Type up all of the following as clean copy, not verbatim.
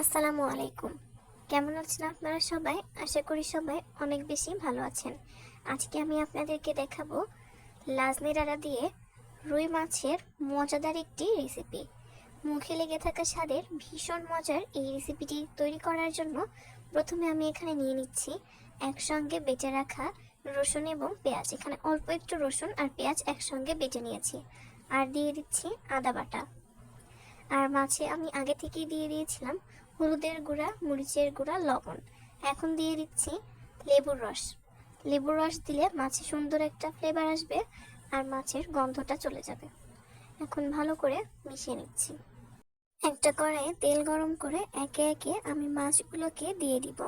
আসসালামু আলাইকুম। কেমন আছেন আপনারা সবাই? আশা করি সবাই অনেক বেশি ভালো আছেন। আজকে আমি আপনাদেরকে দেখাবো লাজনি ডাঁটা দিয়ে রুই মাছের মজাদার একটি রেসিপি। মুখে লেগে থাকা স্বাদের ভীষণ মজার এই রেসিপিটি তৈরি করার জন্য প্রথমে আমি এখানে নিয়ে নিচ্ছি একসঙ্গে বেটে রাখা রসুন এবং পেঁয়াজ। এখানে অল্প একটু রসুন আর পেঁয়াজ একসঙ্গে বেটে নিয়েছি। আর দিয়ে দিচ্ছি আদা বাটা। আর মাছে আমি আগে থেকেই দিয়ে দিয়েছিলাম হলুদের গুঁড়া, মরিচের গুঁড়া, লবণ। এখন দিয়ে দিচ্ছি লেবুর রস। লেবুর রস দিলে মাছে সুন্দর একটা ফ্লেভার আসবে আর মাছের গন্ধটা চলে যাবে। এখন ভালো করে মিশিয়ে নিচ্ছি। একটা কড়াইয়ে তেল গরম করে একে একে আমি মাছগুলোকে দিয়ে দিব।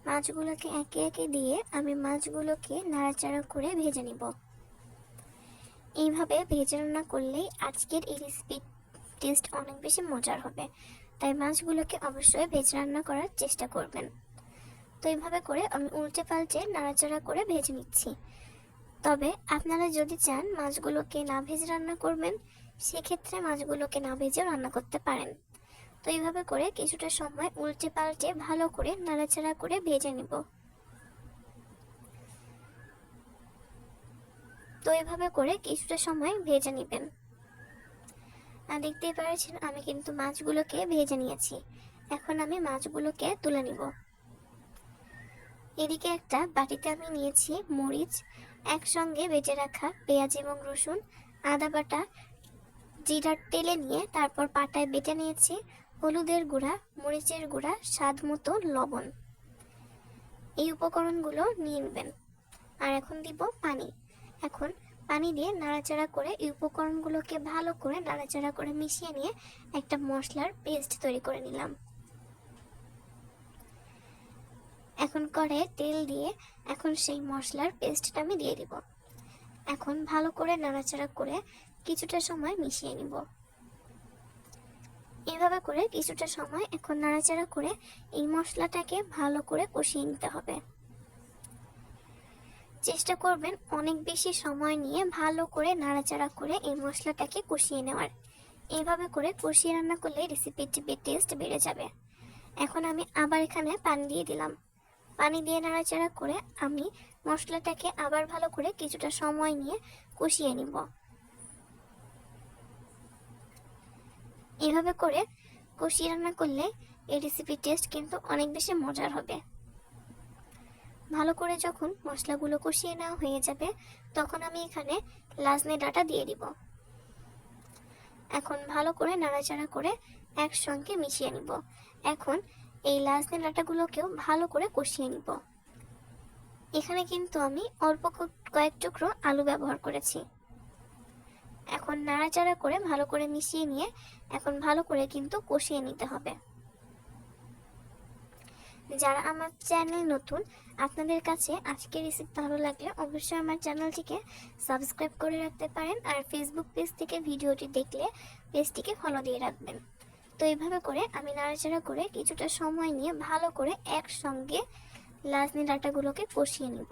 মাছগুলোকে একে একে দিয়ে আমি মাছগুলোকে নাড়াচাড়া করে ভেজে নিব। এইভাবে ভেজে রান্না করলেই আজকের এই রেসিপি টেস্ট অনেক বেশি মজার হবে। তাই মাছগুলোকে অবশ্যই ভেজে রান্না করার চেষ্টা করবেন। তো এইভাবে করে আমি উল্টে পাল্টে নাড়াচাড়া করে ভেজে নিচ্ছি। তবে আপনারা যদি চান মাছগুলোকে না ভেজে রান্না করবেন, সেক্ষেত্রে মাছগুলোকে না ভেজেও রান্না করতে পারেন। তো এইভাবে করে কিছুটা সময় উল্টে পাল্টে ভালো করে নাড়াচাড়া করে ভেজে নিব। তো এইভাবে করে কিছুটা সময় ভেজে নেবেন। আর দেখতেই পাচ্ছেন আমি কিন্তু মাছগুলোকে ভেজে নিয়েছি। এখন আমি মাছগুলোকে তুলে নিব। এদিকে একটা বাটিতে আমি নিয়েছি মরিচ, একসঙ্গে বেটে রাখা পেঁয়াজ এবং রসুন, আদা বাটা, জিরার তেলে নিয়ে তারপর পাটায় বেটে নিয়েছি হলুদের গুঁড়া, মরিচের গুঁড়া, স্বাদ মতো লবণ। এই উপকরণগুলো নিয়ে নেবেন। আর এখন দিব পানি। এখন পানি দিয়ে নাড়াচাড়া করে এই উপকরণগুলোকে ভালো করে নাড়াচাড়া করে মিশিয়ে নিয়ে একটা মশলার পেস্ট তৈরি করে নিলাম। এখন কড়াইয়ে তেল দিয়ে এখন সেই মশলার পেস্টটা আমি দিয়ে দিব। এখন ভালো করে নাড়াচাড়া করে কিছুটা সময় মিশিয়ে নিব। এইভাবে করে কিছুটা সময় এখন নাড়াচাড়া করে এই মশলাটাকে ভালো করে কষিয়ে নিতে হবে। চেষ্টা করবেন অনেক বেশি সময় নিয়ে ভালো করে নাড়াচাড়া করে এই মশলাটাকে কষিয়ে নেওয়ার। এইভাবে করে কষিয়ে রান্না করলে রেসিপিটির টেস্ট বেড়ে যাবে। এখন আমি আবার এখানে পানি দিয়ে দিলাম। পানি দিয়ে নাড়াচাড়া করে আমি মশলাটাকে আবার ভালো করে কিছুটা সময় নিয়ে কষিয়ে নিব। এভাবে করে কষিয়ে রান্না করলে এই রেসিপির টেস্ট কিন্তু অনেক বেশি মজার হবে। ভালো করে যখন মশলাগুলো কষিয়ে নেওয়া হয়ে যাবে তখন আমি এখানে লাজনি ডাঁটা দিয়ে দিব। এখন ভালো করে নাড়াচাড়া করে একসঙ্গে মিশিয়ে নিব। এখন এই লাজনি ডাঁটাগুলোকেও ভালো করে কষিয়ে নিব। এখানে কিন্তু আমি অল্প কয়েক টুকরো আলু ব্যবহার করেছি। এখন নাড়াচাড়া করে ভালো করে মিশিয়ে নিয়ে এখন ভালো করে কিন্তু কষিয়ে নিতে হবে। যারা আমার চ্যানেল নতুন, আপনাদের কাছে আজকের রেসিপি ভালো লাগলে অবশ্যই আমার চ্যানেলটিকে সাবস্ক্রাইব করে রাখতে পারেন। আর ফেসবুক পেজ থেকে ভিডিওটি দেখলে পেজটিকে ফলো দিয়ে রাখবেন। তো এইভাবে করে আমি নাড়াচাড়া করে কিছুটা সময় নিয়ে ভালো করে একসঙ্গে লাজনি ডাঁটাগুলোকে কষিয়ে নিব।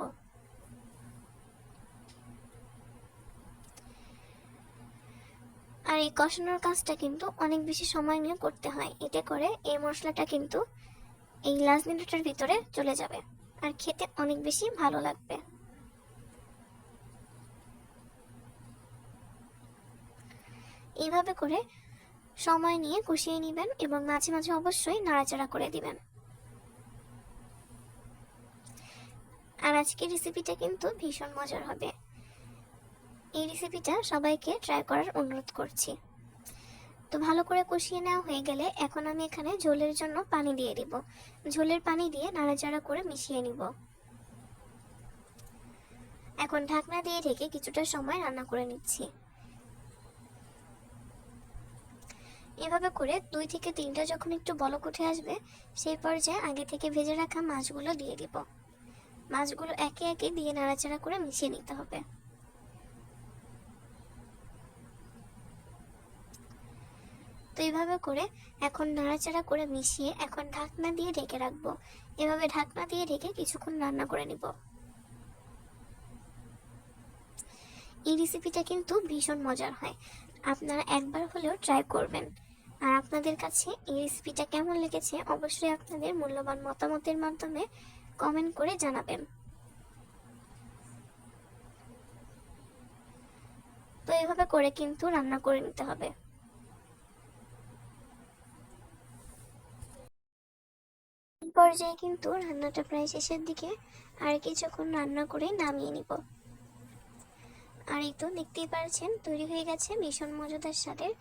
আর এই কষানোর কাজটা কিন্তু অনেক বেশি সময় নিয়ে করতে হয়। এতে করে এই মশলাটা কিন্তু এই লাজনি ডাঁটার ভিতরে চলে যাবে আর খেতে অনেক বেশি ভালো লাগবে। এইভাবে করে সময় নিয়ে কষিয়ে নেবেন এবং মাঝে মাঝে অবশ্যই নাড়াচাড়া করে দিবেন। আর আজকের রেসিপিটা কিন্তু ভীষণ মজার হবে। এই রেসিপিটা সবাইকে ট্রাই করার অনুরোধ করছি। তো ভালো করে কষিয়ে নেওয়া হয়ে গেলে এখন আমি এখানে ঝোলের জন্য পানি দিয়ে দিব। ঝোলের পানি দিয়ে নাড়াচাড়া করে মিশিয়ে নিব। এখন ঢাকনা দিয়ে ঢেকে কিছুটা সময় রান্না করে নিচ্ছি। এভাবে করে 2 থেকে 3টা যখন একটু বলক উঠে আসবে সেই পর্যায়ে আগে থেকে ভেজে রাখা মাছগুলো দিয়ে দিব। মাছগুলো একে একে দিয়ে নাড়াচাড়া করে মিশিয়ে নিতে হবে। তো এইভাবে করে এখন নাড়াচাড়া করে মিশিয়ে এখন ঢাকনা দিয়ে ঢেকে রাখবো। এভাবে ঢাকনা দিয়ে ঢেকে কিছুক্ষণ রান্না করে নিব। এই রেসিপিটা কিন্তু ভীষণ মজার হয়, আপনারা একবার হলেও ট্রাই করবেন। আর আপনাদের কাছে এই রেসিপিটা কেমন লেগেছে অবশ্যই আপনাদের মূল্যবান মতামতের মাধ্যমে কমেন্ট করে জানাবেন। তো এভাবে করে কিন্তু রান্না করে নিতে হবে। এই পর্যায়ে কিন্তু রান্নাটা প্রায় শেষের দিকে, আর কিছুক্ষণ রান্না করে নামিয়ে নিব। আর এই তো দেখতেই পারছেন তৈরি হয়ে গেছে ভীষণ মজাদার স্বাদের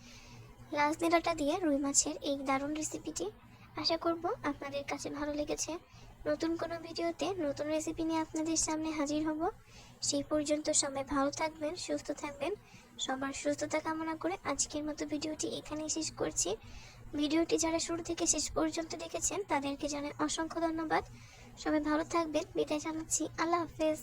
লাজনি ডাঁটা দিয়ে রুই মাছের এই দারুণ রেসিপিটি। আশা করব আপনাদের কাছে ভালো লেগেছে। নতুন কোনো ভিডিওতে নতুন রেসিপি নিয়ে আপনাদের সামনে হাজির হব। সেই পর্যন্ত সবাই ভালো থাকবেন, সুস্থ থাকবেন। সবার সুস্থতা কামনা করে আজকের মতো ভিডিওটি এখানেই শেষ করছি। ভিডিওটি যারা শুরু থেকে শেষ পর্যন্ত দেখেছেন তাদেরকে জানাই অসংখ্য ধন্যবাদ। সবাই ভালো থাকবেন, বিদায় জানাচ্ছি। আল্লাহ হাফেজ।